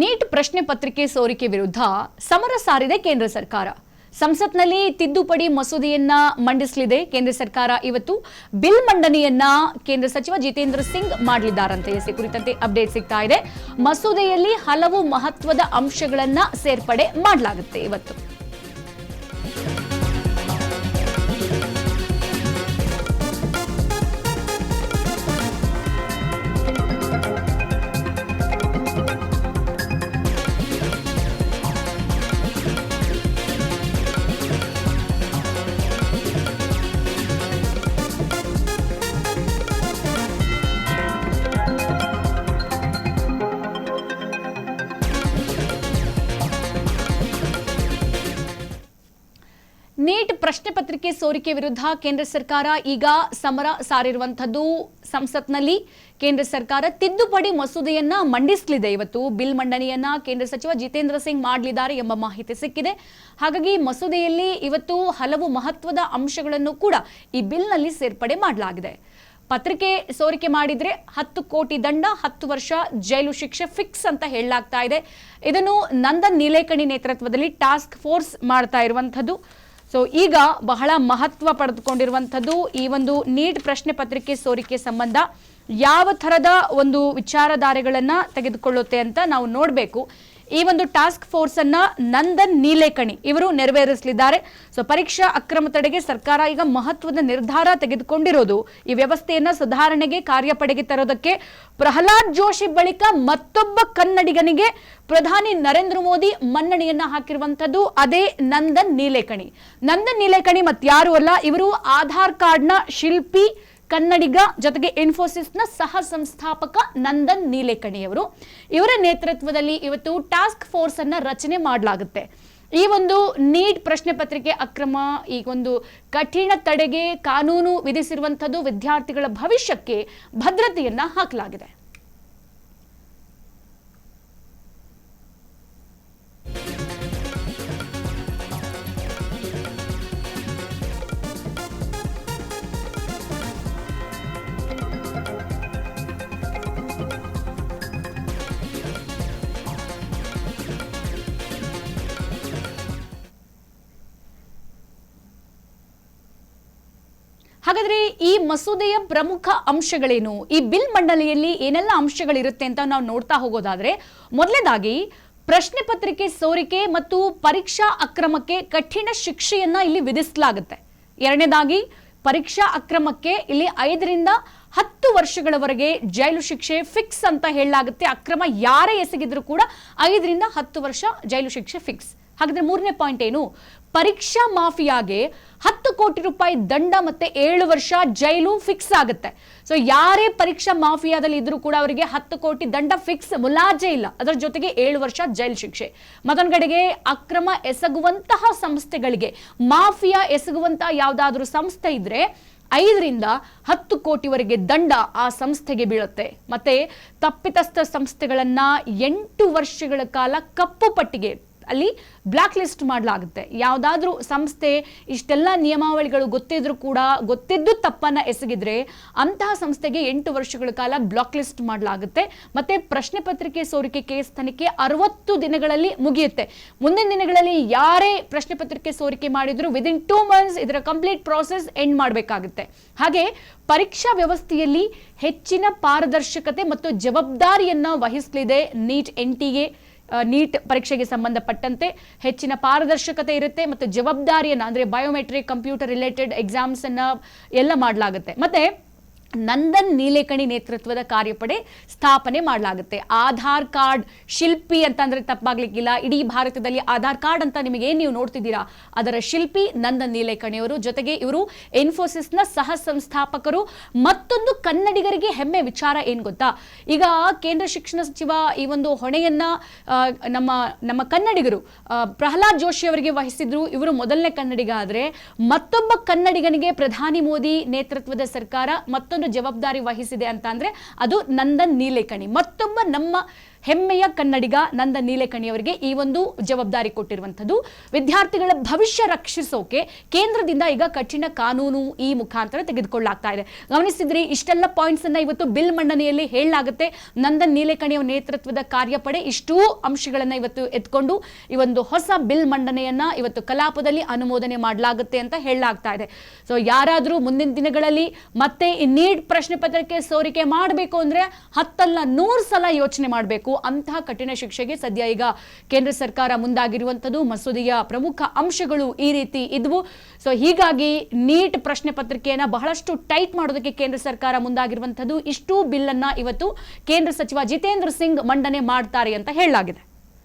Neat ಪ್ರಶ್ನೆ ಪತ್ರಿಕೆ ಸೋರಿಕೆ ವಿರುದ್ಧ ಸಮರ ಸಾರಿದೆ ಕೇಂದ್ರ ಸರ್ಕಾರ. ಸಂಸತ್ನಲ್ಲಿ ತಿದ್ದುಪಡಿ ಮಸೂದೆಯನ್ನ ಮಂಡಿಸಲಿದೆ ಕೇಂದ್ರ ಸರ್ಕಾರ. ಇವತ್ತು ಬಿಲ್ ಮಂಡನೆಯನ್ನ ಕೇಂದ್ರ ಸಚಿವ ಜಿತೇಂದ್ರ ಸಿಂಗ್ ಮಾಡಲಿದ್ದಾರಂತೆ. ಈ ಕುರಿತಂತೆ ಅಪ್ಡೇಟ್ ಸಿಗ್ತಾ ಇದೆ. ಮಸೂದೆಯಲ್ಲಿ ಹಲವು ಮಹತ್ವದ ಅಂಶಗಳನ್ನ ಸೇರ್ಪಡೆ ಮಾಡಲಾಗುತ್ತೆ ಇವತ್ತು. ನೀಟ್ ಪ್ರಶ್ನೆ ಪತ್ರಿಕೆ ಸೋರಿಕೆ ವಿರುದ್ಧ ಕೇಂದ್ರ ಸರ್ಕಾರ ಈಗ ಸಮರ ಸಾರಿರುವಂತದ್ದು. ಸಂಸತ್ನಲ್ಲಿ ಕೇಂದ್ರ ಸರ್ಕಾರ ತಿದ್ದುಪಡಿ ಮಸೂದೆಯನ್ನ ಮಂಡಿಸಲಿದೆ. ಇವತ್ತು ಬಿಲ್ ಮಂಡನೆಯನ್ನ ಕೇಂದ್ರ ಸಚಿವ ಜಿತೇಂದ್ರ ಸಿಂಗ್ ಮಾಡಲಿದ್ದಾರೆ ಎಂಬ ಮಾಹಿತಿ ಸಿಕ್ಕಿದೆ. ಹಾಗಾಗಿ ಮಸೂದೆಯಲ್ಲಿ ಇವತ್ತು ಹಲವು ಮಹತ್ವದ ಅಂಶಗಳನ್ನು ಕೂಡ ಈ ಬಿಲ್ನಲ್ಲಿ ಸೇರ್ಪಡೆ ಮಾಡಲಾಗಿದೆ. ಪತ್ರಿಕೆ ಸೋರಿಕೆ ಮಾಡಿದ್ರೆ 10 ಕೋಟಿ ದಂಡ, 10 ವರ್ಷ ಜೈಲು ಶಿಕ್ಷೆ ಫಿಕ್ಸ್ ಅಂತ ಹೇಳಲಾಗ್ತಾ ಇದೆ. ಇದನ್ನು ನಂದನ್ ನೀಲೇಕಣಿ ನೇತೃತ್ವದಲ್ಲಿ ಟಾಸ್ಕ್ ಫೋರ್ಸ್ ಮಾಡ್ತಾ ಇರುವಂತದ್ದು. ಸೊ ಈಗ ಬಹಳ ಮಹತ್ವ ಪಡೆದುಕೊಂಡಿರುವಂಥದ್ದು ಈ ಒಂದು ನೀಟ್ ಪ್ರಶ್ನೆ ಪತ್ರಿಕೆ ಸೋರಿಕೆ ಸಂಬಂಧ ಯಾವ ಥರದ ಒಂದು ವಿಚಾರಧಾರೆಗಳನ್ನ ತೆಗೆದುಕೊಳ್ಳುತ್ತೆ ಅಂತ ನಾವು ನೋಡಬೇಕು. ಈ ಒಂದು ಟಾಸ್ಕ್ ಫೋರ್ಸ್ ಅನ್ನ ನಂದನ್ ನೀಲೇಕಣಿ ಇವರು ನೆರವೇರಿಸಲಿದ್ದಾರೆ. ಸೊ ಪರೀಕ್ಷಾ ಅಕ್ರಮ ತಡೆಗೆ ಸರ್ಕಾರ ಈಗ ಮಹತ್ವದ ನಿರ್ಧಾರ ತೆಗೆದುಕೊಂಡಿರೋದು ಈ ವ್ಯವಸ್ಥೆಯನ್ನ ಸುಧಾರಣೆಗೆ ಕಾರ್ಯಪಡೆಗೆ ತರೋದಕ್ಕೆ. ಪ್ರಹ್ಲಾದ್ ಜೋಶಿ ಬಳಿಕ ಮತ್ತೊಬ್ಬ ಕನ್ನಡಿಗನಿಗೆ ಪ್ರಧಾನಿ ನರೇಂದ್ರ ಮೋದಿ ಮನ್ನಣೆಯನ್ನ ಹಾಕಿರುವಂತದ್ದು ಅದೇ ನಂದನ್ ನೀಲೇಕಣಿ. ನಂದನ್ ನೀಲೇಕಣಿ ಮತ್ಯಾರು ಅಲ್ಲ, ಇವರು ಆಧಾರ್ ಕಾರ್ಡ್ನ ಶಿಲ್ಪಿ ಕನ್ನಡಿಗ, ಜೊತೆಗೆ ಇನ್ಫೋಸಿಸ್ನ ಸಹ ಸಂಸ್ಥಾಪಕ ನಂದನ್ ನೀಲೇಕಣಿಯವರು. ಇವರ ನೇತೃತ್ವದಲ್ಲಿ ಇವತ್ತು ಟಾಸ್ಕ್ ಫೋರ್ಸ್ ಅನ್ನ ರಚನೆ ಮಾಡಲಾಗುತ್ತೆ. ಈ ಒಂದು ನೀಟ್ ಪ್ರಶ್ನೆ ಪತ್ರಿಕೆ ಅಕ್ರಮ ಈ ಒಂದು ಕಠಿಣ ತಡೆಗೆ ಕಾನೂನು ವಿಧಿಸಿರುವಂತದ್ದು ವಿದ್ಯಾರ್ಥಿಗಳ ಭವಿಷ್ಯಕ್ಕೆ ಭದ್ರತೆಯನ್ನ ಹಾಕಲಾಗಿದೆ. ಹಾಗಾದ್ರೆ ಈ ಮಸೂದೆಯ ಪ್ರಮುಖ ಅಂಶಗಳೇನು, ಈ ಬಿಲ್ ಮಂಡನೆಯಲ್ಲಿ ಏನೆಲ್ಲ ಅಂಶಗಳಿರುತ್ತೆ ಅಂತ ನಾವು ನೋಡ್ತಾ ಹೋಗೋದಾದ್ರೆ, ಮೊದಲನೇದಾಗಿ ಪ್ರಶ್ನೆ ಪತ್ರಿಕೆ ಸೋರಿಕೆ ಮತ್ತು ಪರೀಕ್ಷಾ ಅಕ್ರಮಕ್ಕೆ ಕಠಿಣ ಶಿಕ್ಷೆಯನ್ನ ಇಲ್ಲಿ ವಿಧಿಸಲಾಗುತ್ತೆ. ಎರಡನೇದಾಗಿ ಪರೀಕ್ಷಾ ಅಕ್ರಮಕ್ಕೆ ಇಲ್ಲಿ 5 ರಿಂದ 10 ವರ್ಷಗಳವರೆಗೆ ಜೈಲು ಶಿಕ್ಷೆ ಫಿಕ್ಸ್ ಅಂತ ಹೇಳಲಾಗುತ್ತೆ. ಅಕ್ರಮ ಯಾರೇ ಎಸಗಿದ್ರು ಕೂಡ 5 ರಿಂದ 10 ವರ್ಷ ಜೈಲು ಶಿಕ್ಷೆ ಫಿಕ್ಸ್. ಹಾಗಾದ್ರೆ ಮೂರನೇ ಪಾಯಿಂಟ್ ಏನು, ಪರೀಕ್ಷಾ ಮಾಫಿಯಾಗೆ 10 ಕೋಟಿ ರೂಪಾಯಿ ದಂಡ ಮತ್ತೆ 7 ವರ್ಷ ಜೈಲು ಫಿಕ್ಸ್ ಆಗುತ್ತೆ. ಸೊ ಯಾರೇ ಪರೀಕ್ಷಾ ಮಾಫಿಯಾದಲ್ಲಿ ಇದ್ರೂ ಕೂಡ ಅವರಿಗೆ 10 ಕೋಟಿ ದಂಡ ಫಿಕ್ಸ್, ಮುಲಾಜೆ ಇಲ್ಲ. ಅದರ ಜೊತೆಗೆ 7 ವರ್ಷ ಜೈಲು ಶಿಕ್ಷೆ. ಮತ್ತೊಂದು ಕಡೆಗೆ ಅಕ್ರಮ ಎಸಗುವಂತಹ ಸಂಸ್ಥೆಗಳಿಗೆ, ಮಾಫಿಯಾ ಎಸಗುವಂತಹ ಯಾವುದಾದ್ರೂ ಸಂಸ್ಥೆ ಇದ್ರೆ 5 ರಿಂದ 10 ಕೋಟಿವರೆಗೆ ದಂಡ ಆ ಸಂಸ್ಥೆಗೆ ಬೀಳುತ್ತೆ. ಮತ್ತೆ ತಪ್ಪಿತಸ್ಥ ಸಂಸ್ಥೆಗಳನ್ನ 8 ವರ್ಷಗಳ ಕಾಲ ಕಪ್ಪು ಪಟ್ಟಿಗೆ ಅಲ್ಲಿ ಬ್ಲಾಕ್ ಲಿಸ್ಟ್ ಮಾಡಲಾಗುತ್ತೆ. ಯಾವುದಾದ್ರೂ ಸಂಸ್ಥೆ ಇಷ್ಟೆಲ್ಲ ನಿಯಮಾವಳಿಗಳು ಗೊತ್ತಿದ್ರು ಕೂಡ ಗೊತ್ತಿದ್ದು ತಪ್ಪನ್ನ ಎಸಗಿದ್ರೆ ಅಂತಹ ಸಂಸ್ಥೆಗೆ 8 ವರ್ಷಗಳ ಕಾಲ ಬ್ಲಾಕ್ ಲಿಸ್ಟ್ ಮಾಡಲಾಗುತ್ತೆ. ಮತ್ತೆ ಪ್ರಶ್ನೆ ಪತ್ರಿಕೆ ಸೋರಿಕೆ ಕೇಸ್ ತನಿಖೆ 60 ದಿನಗಳಲ್ಲಿ ಮುಗಿಯುತ್ತೆ. ಮುಂದಿನ ದಿನಗಳಲ್ಲಿ ಯಾರೇ ಪ್ರಶ್ನೆ ಪತ್ರಿಕೆ ಸೋರಿಕೆ ಮಾಡಿದ್ರು ವಿದಿನ್ 2 ಮಂತ್ಸ್ ಇದರ ಕಂಪ್ಲೀಟ್ ಪ್ರಾಸೆಸ್ ಎಂಡ್ ಮಾಡಬೇಕಾಗುತ್ತೆ. ಹಾಗೆ ಪರೀಕ್ಷಾ ವ್ಯವಸ್ಥೆಯಲ್ಲಿ ಹೆಚ್ಚಿನ ಪಾರದರ್ಶಕತೆ ಮತ್ತು ಜವಾಬ್ದಾರಿಯನ್ನ ವಹಿಸಲಿದೆ ನೀಟ್ NTA. ನೀಟ್ ಪರೀಕ್ಷೆಗೆ ಸಂಬಂಧಪಟ್ಟಂತೆ ಹೆಚ್ಚಿನ ಪಾರದರ್ಶಕತೆ ಇರುತ್ತೆ ಮತ್ತು ಜವಾಬ್ದಾರಿಯನ್ನ ಅಂದ್ರೆ ಬಯೋಮೆಟ್ರಿಕ್, ಕಂಪ್ಯೂಟರ್ ರಿಲೇಟೆಡ್ ಎಕ್ಸಾಮ್ಸ್ ಅನ್ನ ಎಲ್ಲ ಮಾಡಲಾಗುತ್ತೆ. ಮತ್ತೆ ನಂದನ್ ನೀಲೇಕಣಿ ನೇತೃತ್ವದ ಕಾರ್ಯಪಡೆ ಸ್ಥಾಪನೆ ಮಾಡಲಾಗುತ್ತೆ. ಆಧಾರ್ ಕಾರ್ಡ್ ಶಿಲ್ಪಿ ಅಂತ ಅಂದ್ರೆ ತಪ್ಪಾಗ್ಲಿಕ್ಕಿಲ್ಲ. ಇಡೀ ಭಾರತದಲ್ಲಿ ಆಧಾರ್ ಕಾರ್ಡ್ ಅಂತ ನಿಮಗೆ ಏನ್ ನೀವು ನೋಡ್ತಿದ್ದೀರಾ ಅದರ ಶಿಲ್ಪಿ ನಂದನ್ ನೀಲೇಕಣಿಯವರು. ಜೊತೆಗೆ ಇವರು ಇನ್ಫೋಸಿಸ್ನ ಸಹ ಸಂಸ್ಥಾಪಕರು. ಮತ್ತೊಂದು ಕನ್ನಡಿಗರಿಗೆ ಹೆಮ್ಮೆ ವಿಚಾರ ಏನ್ ಗೊತ್ತಾ, ಈಗ ಕೇಂದ್ರ ಶಿಕ್ಷಣ ಸಚಿವ ಈ ಒಂದು ಹೊಣೆಯನ್ನ ನಮ್ಮ ಕನ್ನಡಿಗರು ಪ್ರಹ್ಲಾದ್ ಜೋಶಿ ಅವರಿಗೆ ವಹಿಸಿದ್ರು. ಇವರು ಮೊದಲನೇ ಕನ್ನಡಿಗ. ಆದ್ರೆ ಮತ್ತೊಬ್ಬ ಕನ್ನಡಿಗನಿಗೆ ಪ್ರಧಾನಿ ಮೋದಿ ನೇತೃತ್ವದ ಸರ್ಕಾರ ಮತ್ತೊಂದು ಜವಾಬ್ದಾರಿ ವಹಿಸಿದೆ ಅಂತ ಅಂದ್ರೆ ಅದು ನಂದನ್ ನೀಲೇಕಣಿ. ಮತ್ತೊಬ್ಬ ನಮ್ಮ ಹೆಮ್ಮೆಯ ಕನ್ನಡಿಗ ನಂದನ್ ನೀಲೇಕಣಿ ಅವರಿಗೆ ಈ ಒಂದು ಜವಾಬ್ದಾರಿ ಕೊಟ್ಟಿರುವಂತದ್ದು. ವಿದ್ಯಾರ್ಥಿಗಳ ಭವಿಷ್ಯ ರಕ್ಷಿಸೋಕೆ ಕೇಂದ್ರದಿಂದ ಈಗ ಕಠಿಣ ಕಾನೂನು ಈ ಮುಖಾಂತರ ತೆಗೆದುಕೊಳ್ಳಲಾಗ್ತಾ ಇದೆ. ಗಮನಿಸಿದ್ರಿ, ಇಷ್ಟೆಲ್ಲ ಪಾಯಿಂಟ್ಸ್ ಅನ್ನ ಇವತ್ತು ಬಿಲ್ ಮಂಡನೆಯಲ್ಲಿ ಹೇಳಲಾಗುತ್ತೆ. ನಂದನ್ ನೀಲೇಕಣಿ ಅವರ ನೇತೃತ್ವದ ಕಾರ್ಯಪಡೆ ಇಷ್ಟೂ ಅಂಶಗಳನ್ನ ಇವತ್ತು ಎತ್ಕೊಂಡು ಈ ಒಂದು ಹೊಸ ಬಿಲ್ ಮಂಡನೆಯನ್ನ ಇವತ್ತು ಕಲಾಪದಲ್ಲಿ ಅನುಮೋದನೆ ಮಾಡಲಾಗುತ್ತೆ ಅಂತ ಹೇಳಲಾಗ್ತಾ ಇದೆ. ಸೊ ಯಾರಾದ್ರೂ ಮುಂದಿನ ದಿನಗಳಲ್ಲಿ ಮತ್ತೆ ಈ ನೀಟ್ ಪ್ರಶ್ನೆ ಪತ್ರಿಕೆ ಸೋರಿಕೆ ಮಾಡಬೇಕು ಅಂದ್ರೆ 10 ಅಲ್ಲ 100 ಸಲ ಯೋಚನೆ ಮಾಡಬೇಕು. ಅಂತಹ ಕಠಿಣ ಶಿಕ್ಷೆಗೆ ಸದ್ಯ ಈಗ ಕೇಂದ್ರ ಸರ್ಕಾರ ಮುಂದಾಗಿರುವಂತದ್ದು. ಮಸೂದೆಯ ಪ್ರಮುಖ ಅಂಶಗಳು ಈ ರೀತಿ ಇದ್ವು. ಸೊ ಹೀಗಾಗಿ ನೀಟ್ ಪ್ರಶ್ನೆ ಪತ್ರಿಕೆಯನ್ನ ಬಹಳಷ್ಟು ಟೈಟ್ ಮಾಡೋದಕ್ಕೆ ಕೇಂದ್ರ ಸರ್ಕಾರ ಮುಂದಾಗಿರುವಂತದ್ದು. ಇಷ್ಟು ಬಿಲ್ ಅನ್ನ ಇವತ್ತು ಕೇಂದ್ರ ಸಚಿವ ಜಿತೇಂದ್ರ ಸಿಂಗ್ ಮಂಡನೆ ಮಾಡ್ತಾರೆ ಅಂತ ಹೇಳಲಾಗಿದೆ.